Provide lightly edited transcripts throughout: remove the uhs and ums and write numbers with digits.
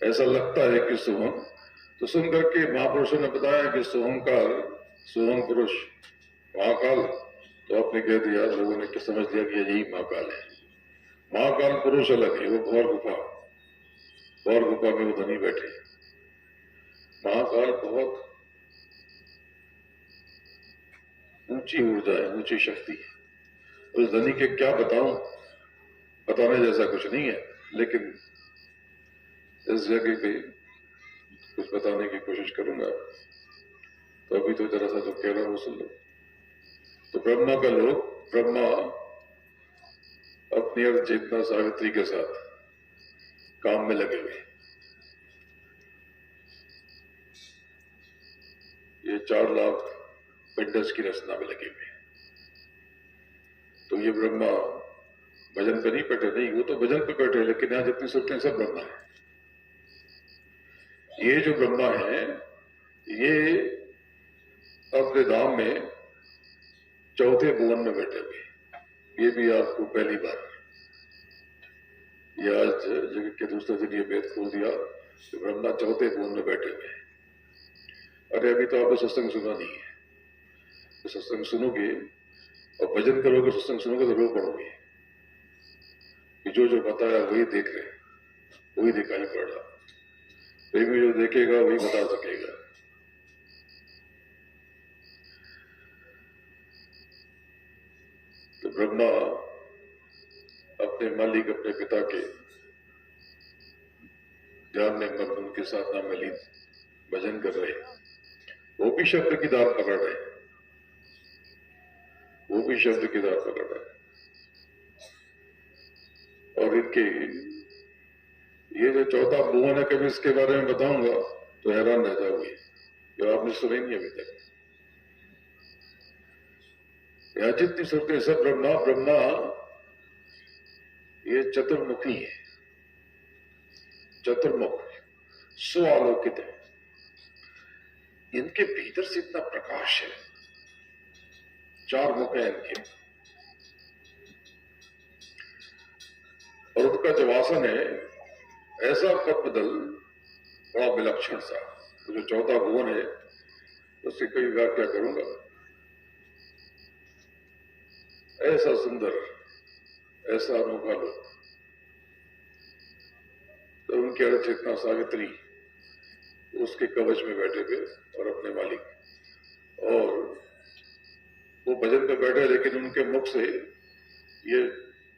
ऐसा लगता है कि सोहम, तो सुन करके महापुरुषों ने बताया कि सोहमकार, सोहम पुरुष महाकाल, तो आपने कह दिया, लोगों ने क्या समझ लिया कि यही महाकाल है। महाकाल पुरुष अलग है, वो भौर गुफा में वो धनी बैठे। महाकाल बहुत ऊंची ऊर्जा है, ऊंची शक्ति है। उस धनी के क्या बताऊं, बताने जैसा कुछ नहीं है, लेकिन इस जगह पे कुछ बताने की कोशिश करूंगा। तो अभी तो जरा सा जो कह रहा हूं सुन लो। तो ब्रह्मा का लोग, ब्रह्मा अपनी अर्थ चेतना सावित्री के साथ काम में लगे हुए। ये 4 लाख पिंडस की रचना में लगे हुए। तो ये ब्रह्मा भजन पे नहीं बैठे, नहीं, वो तो भजन पे बैठे, लेकिन यहां जितनी सुनते सब ब्रह्मा है। ये जो ब्रह्मा है, ये अपने धाम में चौथे भुवन में बैठे हुए। ये भी आपको पहली बार, ये आज जगत के दूसरे दिन ये वेद खोल दिया कि ब्रह्मा चौथे भुवन में बैठे हुए। अरे अभी तो आपने सत्संग सुना नहीं है, तो सत्संग सुनोगे और भजन करोगे, सत्संग सुनोगे तो रो पड़ोगे कि जो बताया वही देख रहे, वही दिखाई पड़ रहा। प्रेमी जो देखेगा वही बता सकेगा। तो ब्रह्मा अपने मालिक, अपने पिता के ध्यान में मग्न, उनके साधना में लीन भजन कर रहे। वो भी शब्द की दात पकड़ रहे, वो भी शब्द की दात पकड़ रहे। और इनके ये जो चौथा भुवन है, कभी इसके बारे में बताऊंगा तो हैरान रह जाओगे, जो आपने सुने नहीं अभी तक। यहां जितनी सुनते सब ब्रह्मा ब्रह्मा, ये चतुर्मुखी है, चतुर्मुख, स्वालोकित है। इनके भीतर से इतना प्रकाश है, 4 मुख है इनके, और उनका जो आसन है ऐसा पद्मदल, बड़ा विलक्षण सा। तो जो चौथा भुवन है उसकी कई व्याख्या करूंगा। ऐसा सुंदर, ऐसा अनोखा लोग। तो उनके अर्थ चेतना सावित्री उसके कवच में बैठे हुए और अपने मालिक, और वो भजन पे बैठे, लेकिन उनके मुख से ये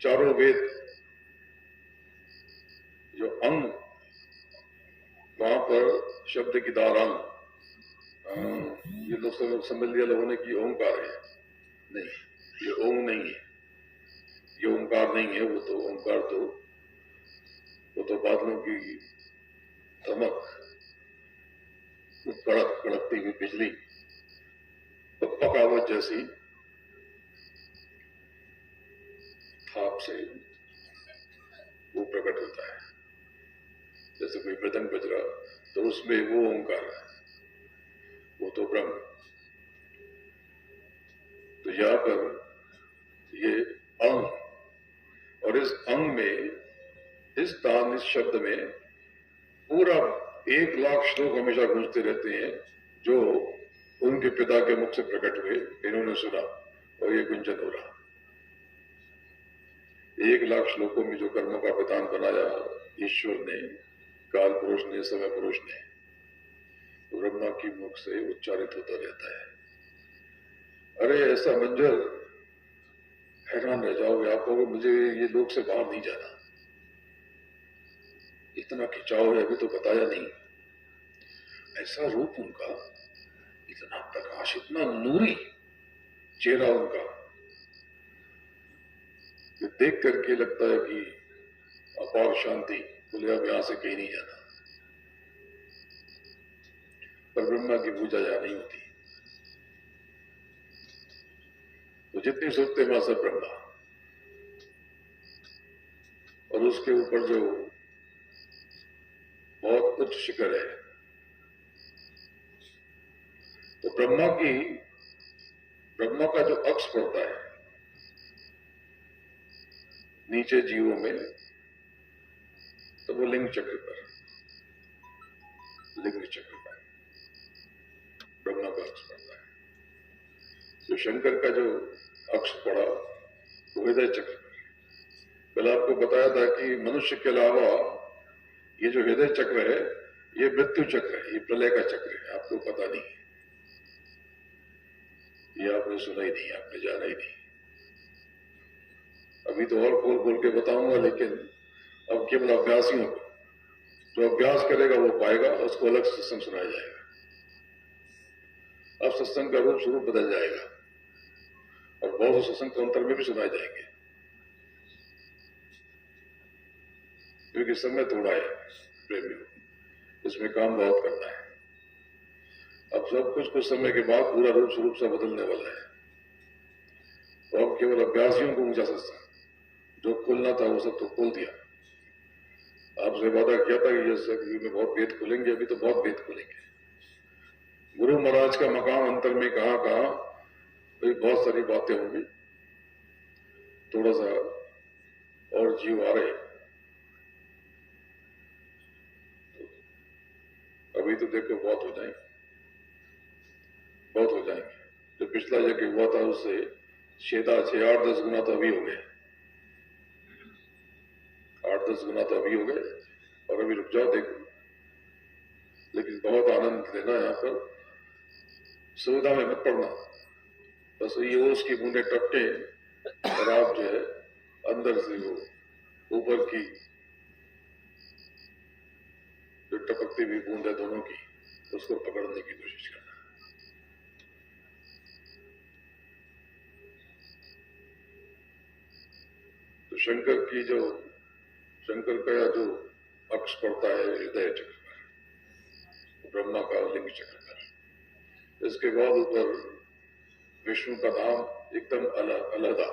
चारों वेद जो अंग, वहां पर शब्द की दारांग, ये लोग समझ लिया लोगों ने कि ओंकार है। नहीं, ये ओम नहीं है, ये ओंकार नहीं है। वो तो ओंकार तो वो तो बादलों की धमक, कड़कती हुई बिजली, पकावट जैसी थाप से वो प्रकट होता है। जैसे कोई मृदंग बज रहा तो उसमें वो ओंकार है, वो तो ब्रह्म। तो यहां पर ये अंग, और इस अंग में, इस दान, इस शब्द में पूरा 1 लाख श्लोक हमेशा गूंजते रहते हैं, जो उनके पिता के मुख से प्रकट हुए, इन्होंने सुना और ये गुंजन हो रहा। 1 लाख श्लोकों में जो कर्मों का विधान बनाया ईश्वर ने, काल पुरुष ने, समय पुरुष ने, ब्रह्मा की मुख से उच्चारित होता रहता है। अरे ऐसा मंजर, हैरान रह जाओगे आप, कहोगे मुझे ये लोक से बाहर नहीं जाना, इतना खिंचाव है, अभी तो बताया नहीं। ऐसा रूप उनका, इतना प्रकाश, इतना नूरी चेहरा उनका, देख करके लगता है कि अपार शांति। बोले अब यहां से कहीं नहीं जाना। पर ब्रह्मा की पूजा यहां नहीं होती। तो जितनी सुनते वहां सब ब्रह्मा, और उसके ऊपर जो बहुत उच्च शिखर है, तो ब्रह्मा का जो अक्ष पड़ता है नीचे जीवों में, तो वो लिंग चक्र पर, लिंग चक्र का, ब्रह्मा का अक्ष पड़ता है। जो शंकर का जो अक्ष पड़ा वो हृदय चक्र पर। कल आपको बताया था कि मनुष्य के अलावा ये जो हृदय चक्र है ये मृत्यु चक्र है, ये प्रलय का चक्र है, आपको पता नहीं, ये आपने सुना ही नहीं, आपने जाना ही नहीं। अभी तो और खोल खोल के बताऊंगा, लेकिन अब केवल अभ्यासियों को, जो अभ्यास करेगा वो पाएगा, उसको अलग सत्संग सुनाया जाएगा। अब सत्संग का रूप स्वरूप बदल जाएगा और बहुत से सत्संग तो अंतर में भी सुनाए जाएंगे, क्योंकि समय थोड़ा है प्रेमियों, इसमें काम बहुत करना है। अब सब कुछ समय के बाद पूरा रूप स्वरूप सा बदलने वाला है। तो अब केवल अभ्यासियों को ऊंचा सत्संग, जो खोलना था वो सब तो खोल दिया। आपसे वादा किया था कि ये में बहुत भेद खुलेंगे, अभी तो बहुत भेद खुलेंगे। गुरु महाराज का मकाम अंतर में कहा भाई बहुत सारी बातें होंगी, थोड़ा सा और जीव आ रहे, तो अभी तो देखो बहुत हो जाएंगे, बहुत हो जाएंगे। जो पिछला यज्ञ हुआ था उससे 6-8-10 गुना तो अभी हो गए, 8-10 गुना तो अभी हो गए, और अभी रुक जाओ देखो। लेकिन बहुत आनंद लेना, यहाँ पर सुविधा में मत पड़ना, बस ये ओस की बूंदे टपके और आप जो है अंदर से वो ऊपर की जो टपकती हुई बूंद है दोनों की, उसको पकड़ने की कोशिश करना। तो शंकर का जो अक्ष पड़ता है हृदय चक्र पर, ब्रह्मा का लिंग चक्र पर। इसके बाद ऊपर विष्णु का नाम एकदम अलहदा।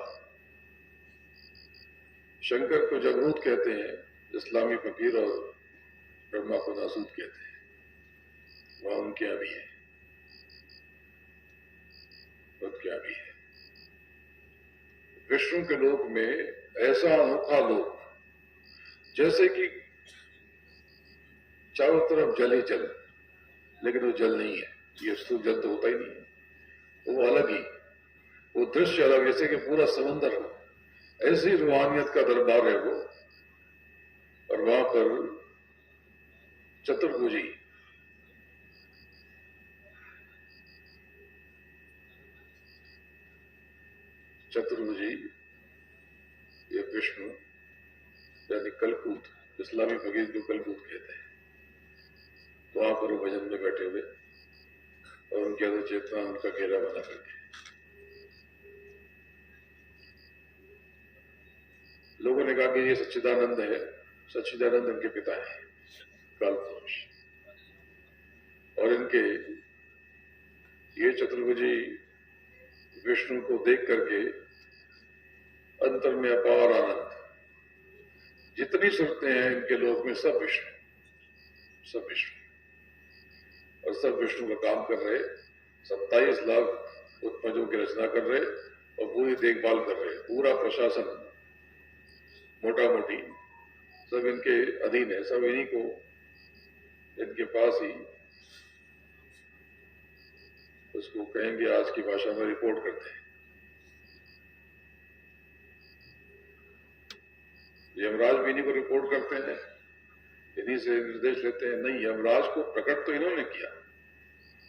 शंकर को जबरूत कहते हैं इस्लामी फकीर, और ब्रह्मा को नासूद कहते हैं, वहां उनके यहां भी है, उनके यहां भी है। विष्णु के लोक में ऐसा अनोखा लोक, जैसे कि चारों तरफ जल ही जल, लेकिन वो जल नहीं है, ये स्थूल जल तो होता ही नहीं है, वो अलग ही, वो दृश्य अलग, जैसे कि पूरा समंदर हो, ऐसी रूहानियत का दरबार है वो। और वहां पर चतुर्भुजी, ये विष्णु यानी कलकूत, इस्लामी फकीर को कलकूत कहते हैं। तो वहां पर वो भजन में बैठे हुए और उनकी अदर चेतना उनका घेरा बना करके लोगों ने कहा कि ये सच्चिदानंद है, सच्चिदानंद इनके पिता है, काल पुरुष। और इनके ये चतुर्भुजी विष्णु को देख करके अंतर में अपार आनंद, जितनी सुरतें हैं इनके लोक में सब विष्णु, सब विष्णु, और सब विष्णु का काम कर रहे। 27 लाख उत्पजों की रचना कर रहे और पूरी देखभाल कर रहे, पूरा प्रशासन मोटा मोटी सब इनके अधीन है, सब इन्हीं को, इनके पास ही, उसको कहेंगे आज की भाषा में रिपोर्ट करते हैं। यमराज भी इन्हीं को रिपोर्ट करते हैं, इन्हीं से निर्देश लेते हैं। नहीं, यमराज को प्रकट तो इन्होंने किया,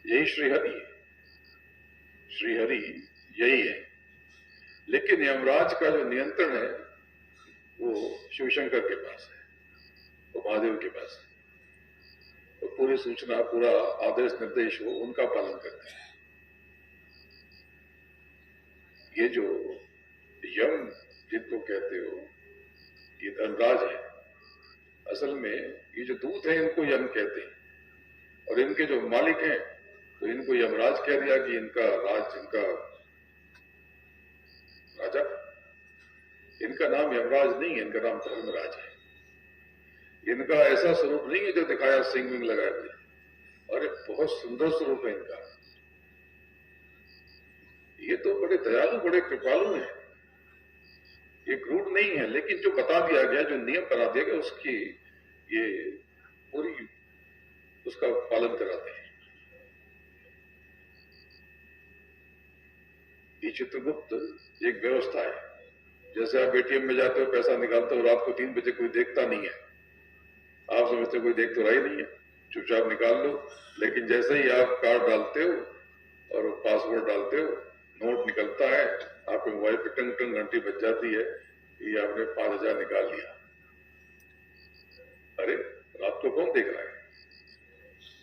यही श्रीहरि है, श्रीहरि यही है। लेकिन यमराज का जो नियंत्रण है वो शिवशंकर के पास है, वो महादेव के पास है। तो पूरी सूचना, पूरा आदेश निर्देश वो उनका पालन करते हैं। ये जो यम जिनको कहते हो, ये धर्मराज है। असल में ये जो दूत है इनको यम कहते हैं, और इनके जो मालिक हैं तो इनको यमराज कह दिया कि इनका राज, इनका राजा। इनका नाम यमराज नहीं है, इनका नाम धर्मराज है। इनका ऐसा स्वरूप नहीं है जो दिखाया सिंह विंग लगाए थे, अरे बहुत सुंदर स्वरूप है इनका। ये तो बड़े दयालु, बड़े कृपालु हैं, ये क्रूर नहीं है। लेकिन जो बता दिया गया, जो नियम बना दिया गया, उसकी ये पूरी उसका पालन कराते हैं। ये चित्रगुप्त एक व्यवस्था है। जैसे आप एटीएम में जाते हो, पैसा निकालते हो, रात को 3 बजे कोई देखता नहीं है, आप समझते हो कोई देख तो रहा ही नहीं है, चुपचाप निकाल लो। लेकिन जैसे ही आप कार्ड डालते हो और पासवर्ड डालते हो, नोट निकलता है, आपके मोबाइल पे टंग टंग घंटी बज जाती है, ये आपने 5,000 निकाल लिया। अरे रात को कौन देख रहा है?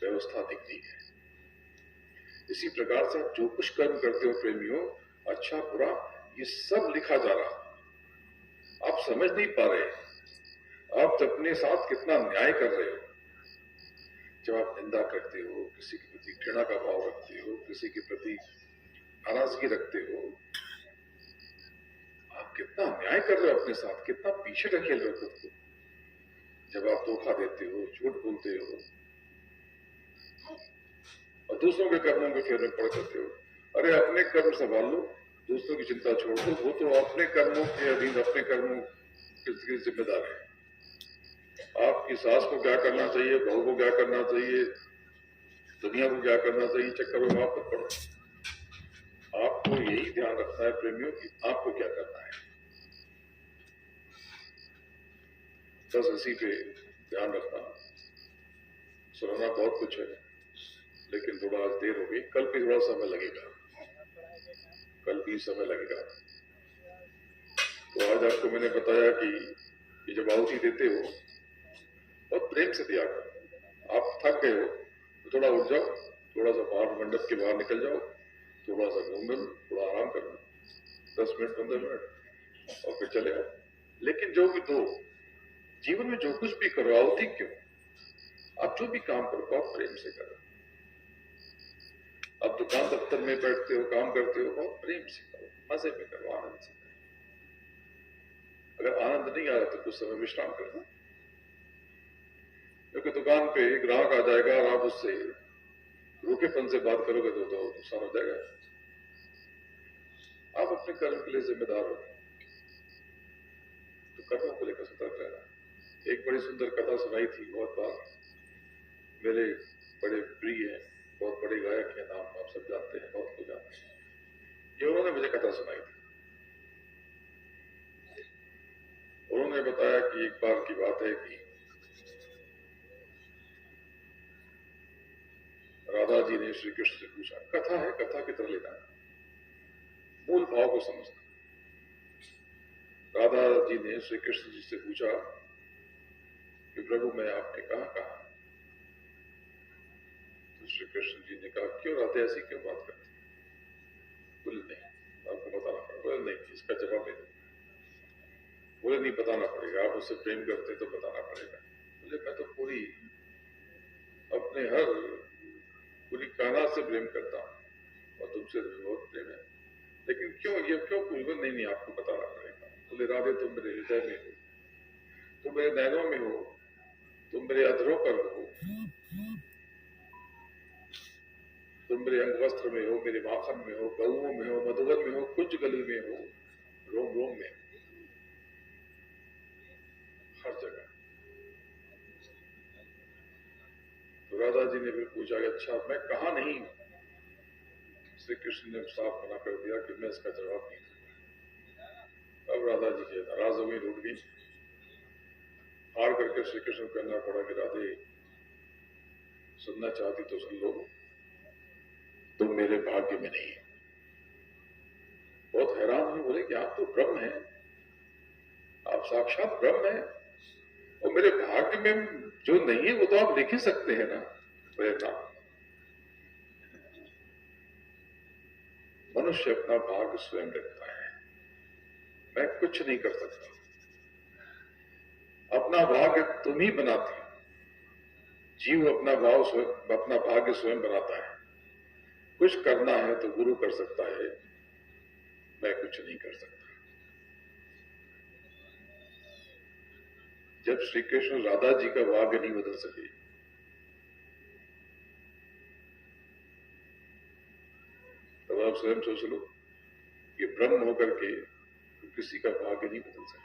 व्यवस्था दिखती है। इसी प्रकार से आप जो कुछ कर्म करते हो प्रेमियों, अच्छा बुरा, ये सब लिखा जा रहा। आप समझ नहीं पा रहे आप अपने साथ कितना न्याय कर रहे हो। जब आप निंदा करते हो, किसी के प्रति घृणा का भाव रखते हो, किसी के प्रति नाराजगी रखते हो, आप कितना अन्याय कर रहे हो अपने साथ, कितना पीछे ढकेल रहे हो खुद को। जब आप धोखा देते हो, झूठ बोलते हो और दूसरों के कर्मों के फेर में पड़ जाते हो। अरे अपने कर्म संभाल लो, दूसरों की चिंता छोड़ दो। वो तो अपने कर्मों के अधीन, अपने कर्मों के जिम्मेदार है। आपकी सास को क्या करना चाहिए, बहू को क्या करना चाहिए, दुनिया को क्या करना चाहिए, चक्कर में आप मत पड़ो। आपको यही ध्यान रखना है प्रेमियों की आपको क्या करना है। बस इसी पे ध्यान रखना। सुनाना बहुत कुछ है, लेकिन थोड़ा आज देर हो गई, कल भी थोड़ा समय लगेगा, कल भी समय लगेगा। तो आज आपको मैंने बताया कि जब आहुति देते हो बहुत प्रेम से दिया करो। आप थक गए हो तो थोड़ा उठ जाओ, थोड़ा सा बाहर मंडप के बाहर निकल जाओ, थोड़ा सा घूम लो, थोड़ा आराम कर लो, 10 मिनट 15 मिनट और फिर चले आओ। लेकिन जो भी दो जीवन में जो कुछ भी करो, आहुति क्यों, आप जो भी काम करो बहुत प्रेम से करो। आप दुकान दफ्तर में बैठते हो, काम करते हो, बहुत प्रेम से करो, मजे में करो, आनंद से करो। अगर आनंद नहीं आ रहा तो कुछ समय विश्राम करना, क्योंकि दुकान पे ग्राहक आ जाएगा और आप उससे रूखेपन से बात करोगे तो नुकसान हो जाएगा। आप अपने कर्म के लिए जिम्मेदार हो, तो कर्मों को लेकर सतर्क रहना। एक बड़ी सुंदर कथा सुनाई थी बहुत बार, मेरे बड़े प्रिय हैं, बहुत बड़े गायक हैं, नाम आप सब जानते हैं, बहुत को जानते हैं। ये उन्होंने मुझे कथा सुनाई थी। उन्होंने बताया कि एक बार की बात है कि राधा जी ने श्री कृष्ण से पूछा, कथा है, कथा की तरह लेना, मूल भाव को समझना। राधा जी ने श्री कृष्ण जी से पूछा कि प्रभु मैं आपने कहा। तो श्री कृष्ण जी ने कहा, क्यों राधे ऐसी क्यों बात करती? बोले नहीं, आपको बताना पड़ेगा। बोले नहीं, इसका जवाब नहीं। बोले नहीं, बताना पड़ेगा, आप उससे प्रेम करते तो बताना पड़ेगा। बोले मैं तो अपने पूरी कायनात से प्रेम करता हूं और तुमसे तो बहुत प्रेम है, लेकिन क्यों पूछ? नहीं, आपको बताना पड़ेगा। बोले राधे तुम मेरे हृदय में हो, तुम मेरे नैनों में हो, तुम मेरे अधरों पर हो, तुम मेरे अंग वस्त्र में हो, मेरे माखन में हो, गऊओं में हो, मधुबन में हो, कुंज गली में हो, रोम रोम में, हर जगह। तो राधा जी ने फिर पूछा कि अच्छा मैं कहा नहीं हूं? श्री कृष्ण ने साफ मना कर दिया कि मैं इसका जवाब नहीं दूंगा। अब राधा जी के नाराज हो गई, रूठ गई। हार करके श्री कृष्ण को कहना पड़ा कि राधे सुनना चाहती तो सुन लो, तुम मेरे भाग्य में नहीं। बहुत हैरान हुई, बोले कि आप तो ब्रह्म हैं, आप साक्षात ब्रह्म हैं, और मेरे भाग्य में जो नहीं है वो तो आप लिख ही सकते हैं ना। प्रेरणा, मनुष्य अपना भाग्य स्वयं लिखता है, मैं कुछ नहीं कर सकता। अपना भाग्य तुम ही बनाती हो, जीव अपना भाग्य स्वयं बनाता है। कुछ करना है तो गुरु कर सकता है, मैं कुछ नहीं कर सकता। जब श्री कृष्ण राधा जी का भाग्य नहीं बदल सके, तब आप स्वयं सोच लो कि ब्रह्म होकर के तो किसी का भाग्य नहीं बदल सके।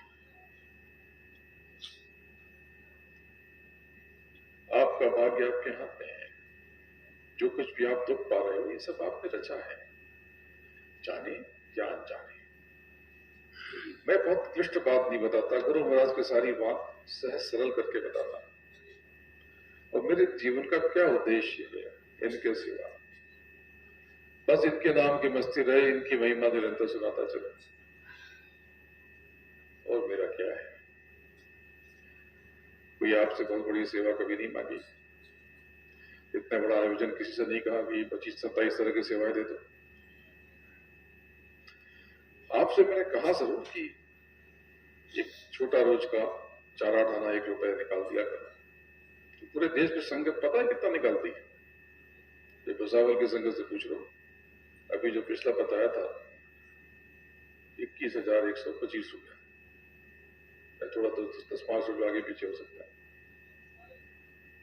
आप आपका भाग्य आपके हाथ में है। जो कुछ भी आप दुख पा रहे हो ये सब आपने रचा है, जाने या अनजाने। मैं बहुत क्लिष्ट बात नहीं बताता, गुरु महाराज की सारी बात सहज सरल करके बताता। और मेरे जीवन का क्या उद्देश्य है इनके सिवा, बस इनके नाम की मस्ती रहे, इनकी महिमा निरंतर सुनाता चलो। और मेरा क्या है, कोई आपसे बहुत बड़ी सेवा कभी नहीं मांगी, इतना बड़ा आयोजन किसी से नहीं कहा कि 25-27 तरह की सेवाएं दे दो। आपसे मैंने कहा जरूर कि एक छोटा रोज का 4-8 आना 1 रुपए निकाल दिया करो। तो पूरे देश में संगत पता है कितना निकालती है? ये भुसावल की संगत से पूछ लो, अभी जो पिछला बताया था 21,125 रुपया, थोड़ा तो 10-5 रुपये आगे पीछे हो सकता है,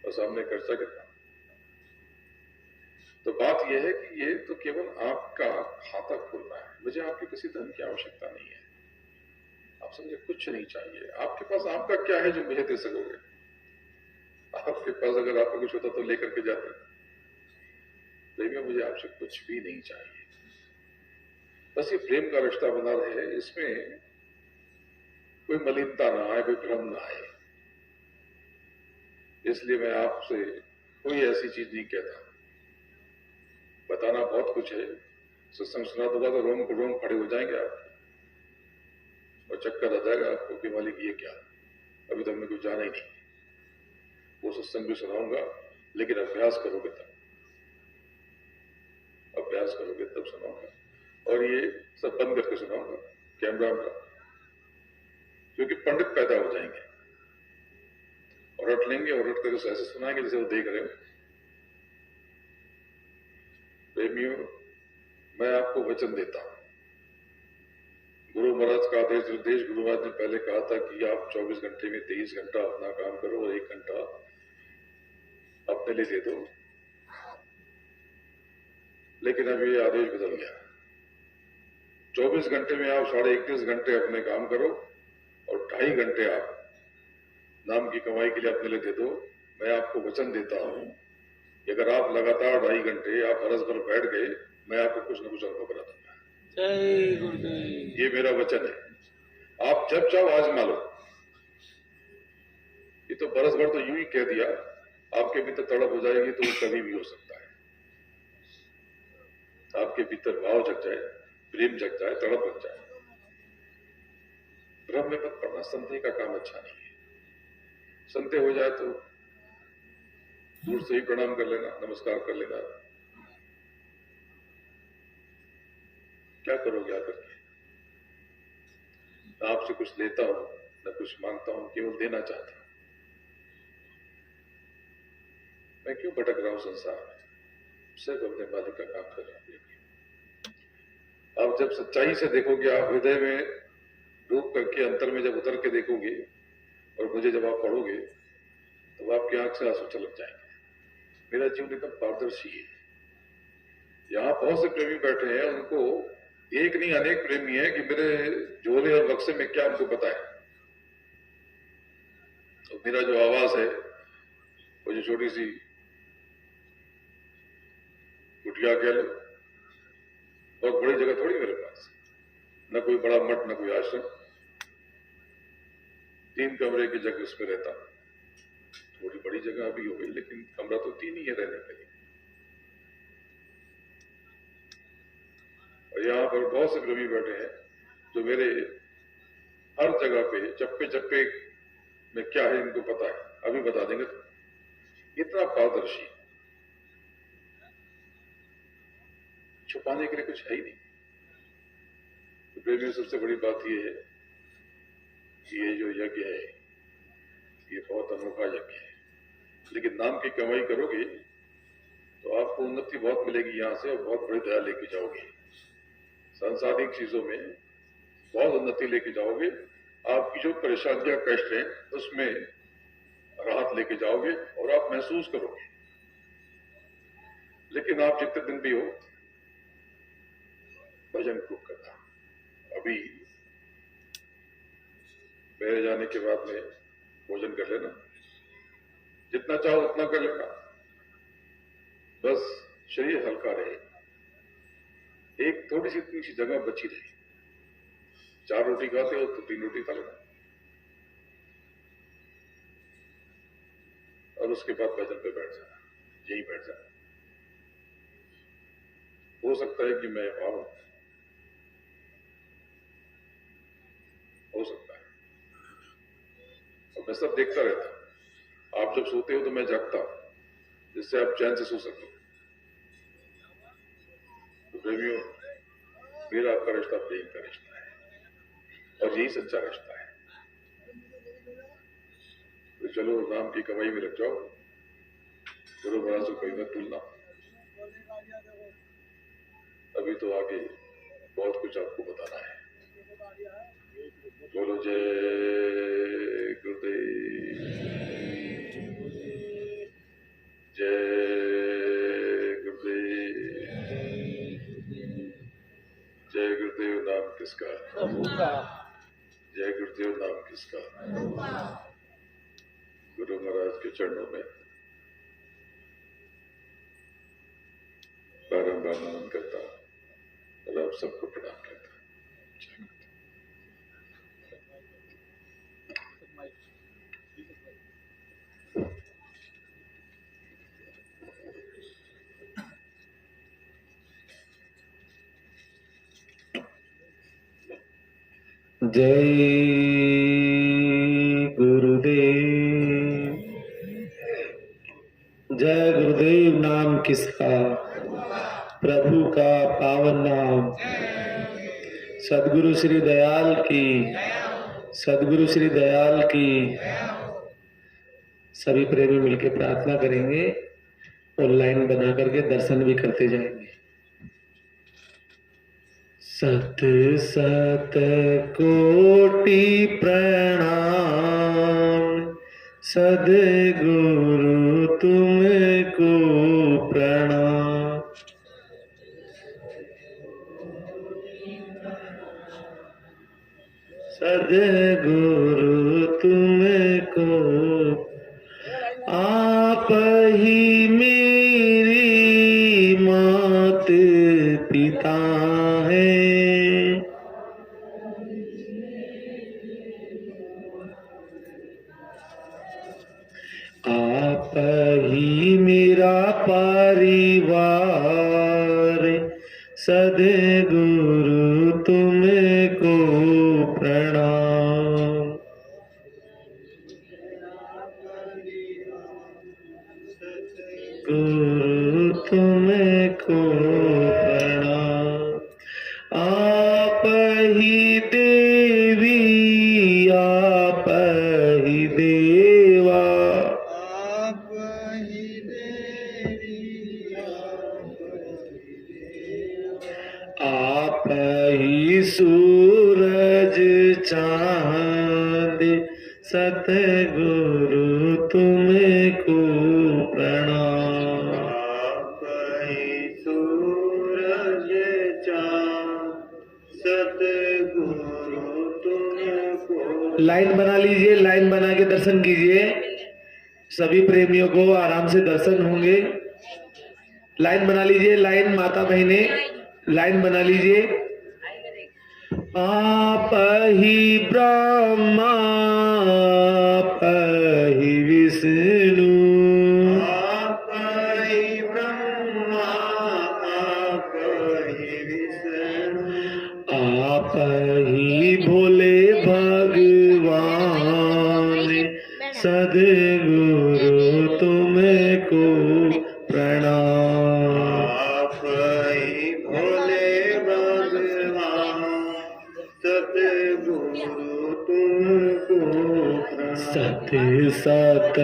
और सामने खर्चा कितना। तो बात यह है कि ये तो केवल आपका खाता खोलना है, मुझे आपके किसी धन की आवश्यकता नहीं है। आप समझे, कुछ नहीं चाहिए। आपके पास आपका क्या है जो मुझे दे सकोगे? आपके पास अगर आपको कुछ होता तो लेकर के जाते, लेकिन मुझे आपसे कुछ भी नहीं चाहिए। बस ये प्रेम का रिश्ता बना रहे, इसमें कोई मलिनता ना आए, कोई भ्रम ना आए। इसलिए मैं आपसे कोई ऐसी चीज नहीं कहता। बताना बहुत कुछ है, सत्संग सुना दूंगा तो रोम को रोम खड़े हो जाएंगे आप, और चक्कर आ जाएगा आपको कि मालिक ये क्या, अभी तो हमने कुछ जाना ही नहीं। वो सत्संग भी सुनाऊंगा, लेकिन अभ्यास करोगे तब, अभ्यास करोगे तब सुनाऊंगा। और ये सब बंद करके सुनाऊंगा, कैमरा का, क्योंकि पंडित पैदा हो जाएंगे और रट लेंगे, और रट करके ऐसे सुनाएंगे जैसे वो देख रहे हो। प्रेमियों, मैं आपको वचन देता हूं, गुरु महाराज का आदेश निर्देश, गुरु महाराज ने पहले कहा था कि आप 24 घंटे में 23 घंटा अपना काम करो और 1 घंटा अपने लिए दे दो। लेकिन अब ये आदेश बदल गया, 24 घंटे में आप 21.5 घंटे अपने काम करो और 2.5 घंटे आप नाम की कमाई के लिए अपने लिए दे दो। मैं आपको वचन देता हूं कि अगर आप लगातार 2.5 घंटे आप बरस भर बैठ गए, मैं आपको कुछ न कुछ अनुभव करा दूंगा। जय गुरुदेव। ये मेरा वचन है, आप जब चाहो आजमा लो। ये तो बरस भर तो यूं ही कह दिया, आपके भीतर तड़प हो जाएगी तो वो कभी भी हो सकता है। आपके भीतर भाव जग जाए, प्रेम जग जाए, तड़प जग जाए, भ्रम में मत पड़ना। संदेह का काम अच्छा नहीं है। संदेह हो जाए तो दूर से ही प्रणाम कर लेना, नमस्कार कर लेना। क्या करोगे आकर के? ना आपसे कुछ लेता हूं, न कुछ मांगता हूं, केवल देना चाहता हूं। मैं क्यों भटक रहा हूं संसार में? सिर्फ अपने मालिक का काम कर रहा हूं। आप जब सच्चाई से देखोगे, आप हृदय में डूब करके अंतर में जब उतर के देखोगे और मुझे जब आप पढ़ोगे, तो आपकी आंख से आंसू छलक जाएंगे। मेरा जीवन एकदम पारदर्शी है। यहाँ बहुत से प्रेमी बैठे हैं, उनको एक नहीं अनेक प्रेमी है कि मेरे झोले और बक्से में क्या उनको पता है। तो मेरा जो आवाज है, वो जो छोटी सी कुटिया कह लो, बहुत बड़ी जगह थोड़ी मेरे पास, न कोई बड़ा मठ, न कोई आश्रम, 3 कमरे की जगह उसमें रहता हूं। थोड़ी बड़ी जगह अभी हो गई, लेकिन कमरा तो 3 ही है रहने के लिए। और यहाँ पर बहुत से प्रेमी बैठे हैं जो मेरे हर जगह पे चप्पे चप्पे में क्या है इनको पता है, अभी बता देंगे। तो इतना पारदर्शी, छुपाने के लिए कुछ है ही नहीं। तो प्रेमियों, सबसे बड़ी बात यह है कि ये जो यज्ञ है, ये बहुत अनोखा यज्ञ है। लेकिन नाम की कमाई करोगे तो आपको उन्नति बहुत मिलेगी यहाँ से, और बहुत बड़ी दया लेके जाओगे। सांसारिक चीजों में बहुत उन्नति लेके जाओगे। आपकी जो परेशानियां, कष्ट हैं, उसमें राहत लेके जाओगे और आप महसूस करोगे। लेकिन आप जितने दिन भी हो, भजन खूब करना। अभी मेरे जाने के बाद में भोजन कर लेना, जितना चाहो उतना कर लेना, बस शरीर हल्का रहे, एक थोड़ी सी इतनी सी जगह बची रहे। 4 रोटी खाते हो तो 3 रोटी खा लेना, और उसके बाद भजन पे बैठ जाना, यही बैठ जाना। हो सकता है कि मैं आऊं, हो सकता है, और मैं सब देखता रहता हूं। आप जब सोते हो तो मैं जागता हूं, जिससे आप चैन से सो सको। तो प्रेमियों, मेरा आपका रिश्ता प्रेम का रिश्ता है, और यही सच्चा रिश्ता है। तो चलो नाम की कमाई में लग जाओ, गुरु महाराज को कहीं मत भूलना। अभी तो आगे बहुत कुछ आपको बताना है। बोलो जय गुरुदेव, जय गुरुदेव, जय गुरुदेव नाम किसका, जय गुरुदेव नाम किसका। गुरु महाराज के चरणों में बारंबार नमन करता हूं और आप सबको प्रणाम करता हूं। जय गुरुदेव, जय गुरुदेव नाम किसका, प्रभु का पावन नाम। सदगुरु श्री दयाल की, सदगुरु श्री दयाल की। सभी प्रेमी मिलकर प्रार्थना करेंगे और लाइन बना करके दर्शन भी करते जाएंगे। सत सत कोटि प्रणाम, सद्गुरु तुमको प्रणाम। सद्गुरु तुमको, आप ही मेरी मात पिता आप ही मेरा परिवार, सद्गुरु तुमको प्रणाम। गुरु तुमको प्रणाम। आप ही देवी, आप ही देवा, आप ही सूरज चांद, सतगुरु तुमको प्रणाम। आप ही सूरज चांद, सतगुरु तुमको। लाइन बना लीजिए, लाइन बना के दर्शन कीजिए। सभी प्रेमियों को आराम से दर्शन होंगे। लाइन बना लीजिए, लाइन माता बहने लाइन बना लीजिए। आप ही ब्रह्मा, आप ही विष्णु, आप ही ब्रह्मा, आप ही विष्णु, आप ही भोले भगवान, सद्गुरु तुमको प्रणाम। आप ही भोले भगवान, सद्गुरु तुमको प्रणाम। सत सत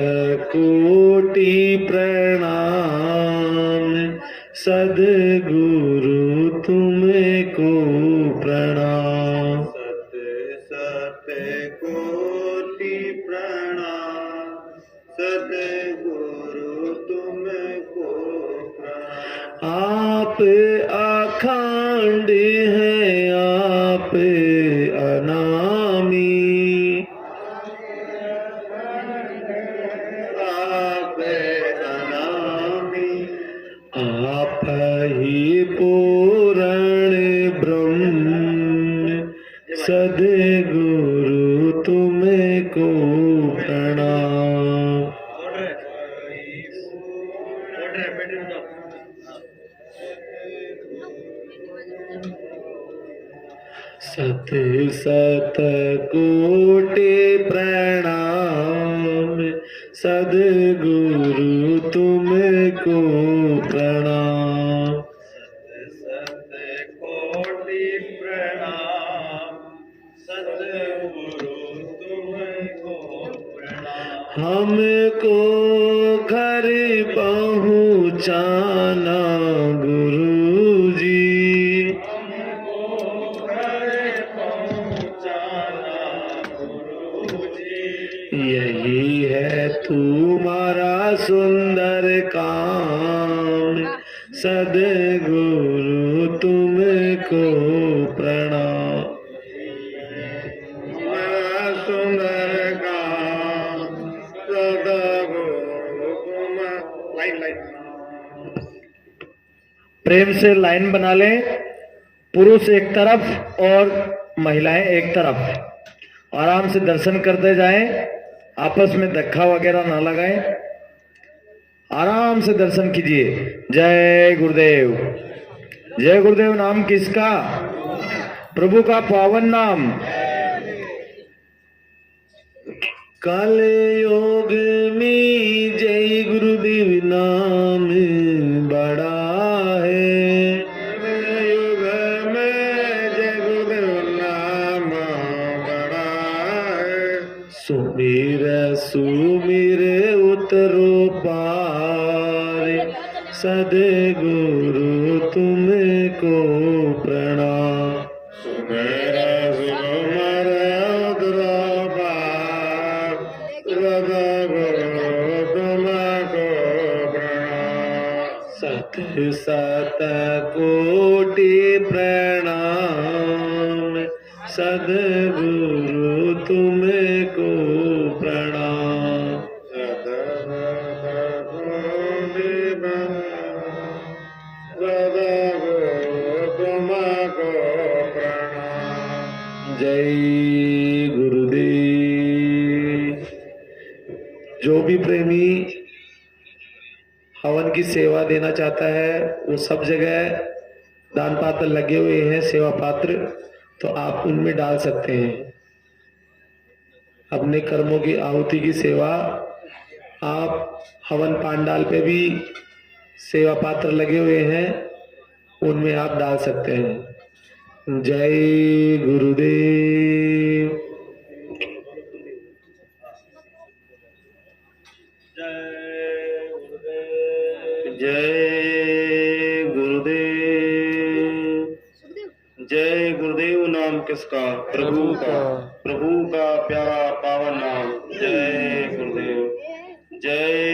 कोटि प्रणाम, सद्गुरु तुमको प्रणाम। सत सत कोटि प्रणाम, सद्गुरु तुमको प्रणाम। आप अखंड हैं, आप अनामी, आप सत सत कोटि प्रणाम सद्गुरु तुमको प्रणाम। सत कोटि प्रणाम सद्गुरु तुमको प्रणाम। हमको घर पहुँचाना गुरु जी, यही है तुम्हारा सुंदर काम सद्गुरु तुमको प्रणाम। सुंदर काम सद्गुरु तुम लाइन प्रेम से लाइन बना लें, पुरुष एक तरफ और महिलाएं एक तरफ, आराम से दर्शन करते जाएं, आपस में धक्का वगैरह ना लगाएं, आराम से दर्शन कीजिए। जय गुरुदेव। जय गुरुदेव नाम किसका? प्रभु का पावन नाम। कल योग में जय गुरुदेव नाम बड़ा है, योग में जय गुरुदेव नाम बड़ा है। सुमिर सुमिर उतरो पार सद्गुरु तुमको प्रणाम। सुमिर सुमिर उतरो पार सद्गुरु तुमको प्रणाम। सत सत कोटि प्रणाम सद्गुरु तुमको प्रणाम। तुमको प्रणाम। जय गुरुदेव। जो भी प्रेमी हवन की सेवा देना चाहता है, वो सब जगह दान पात्र लगे हुए हैं, सेवा पात्र, तो आप उनमें डाल सकते हैं। अपने कर्मों की आहुति की सेवा आप हवन पांडाल पे भी सेवा पात्र लगे हुए हैं, उनमें आप डाल सकते हैं। जय गुरुदेव। जय गुरुदेव। जय गुरुदेव नाम किसका? प्रभु का। प्रभु का प्यारा पावन नाम। जय गुरुदेव। जय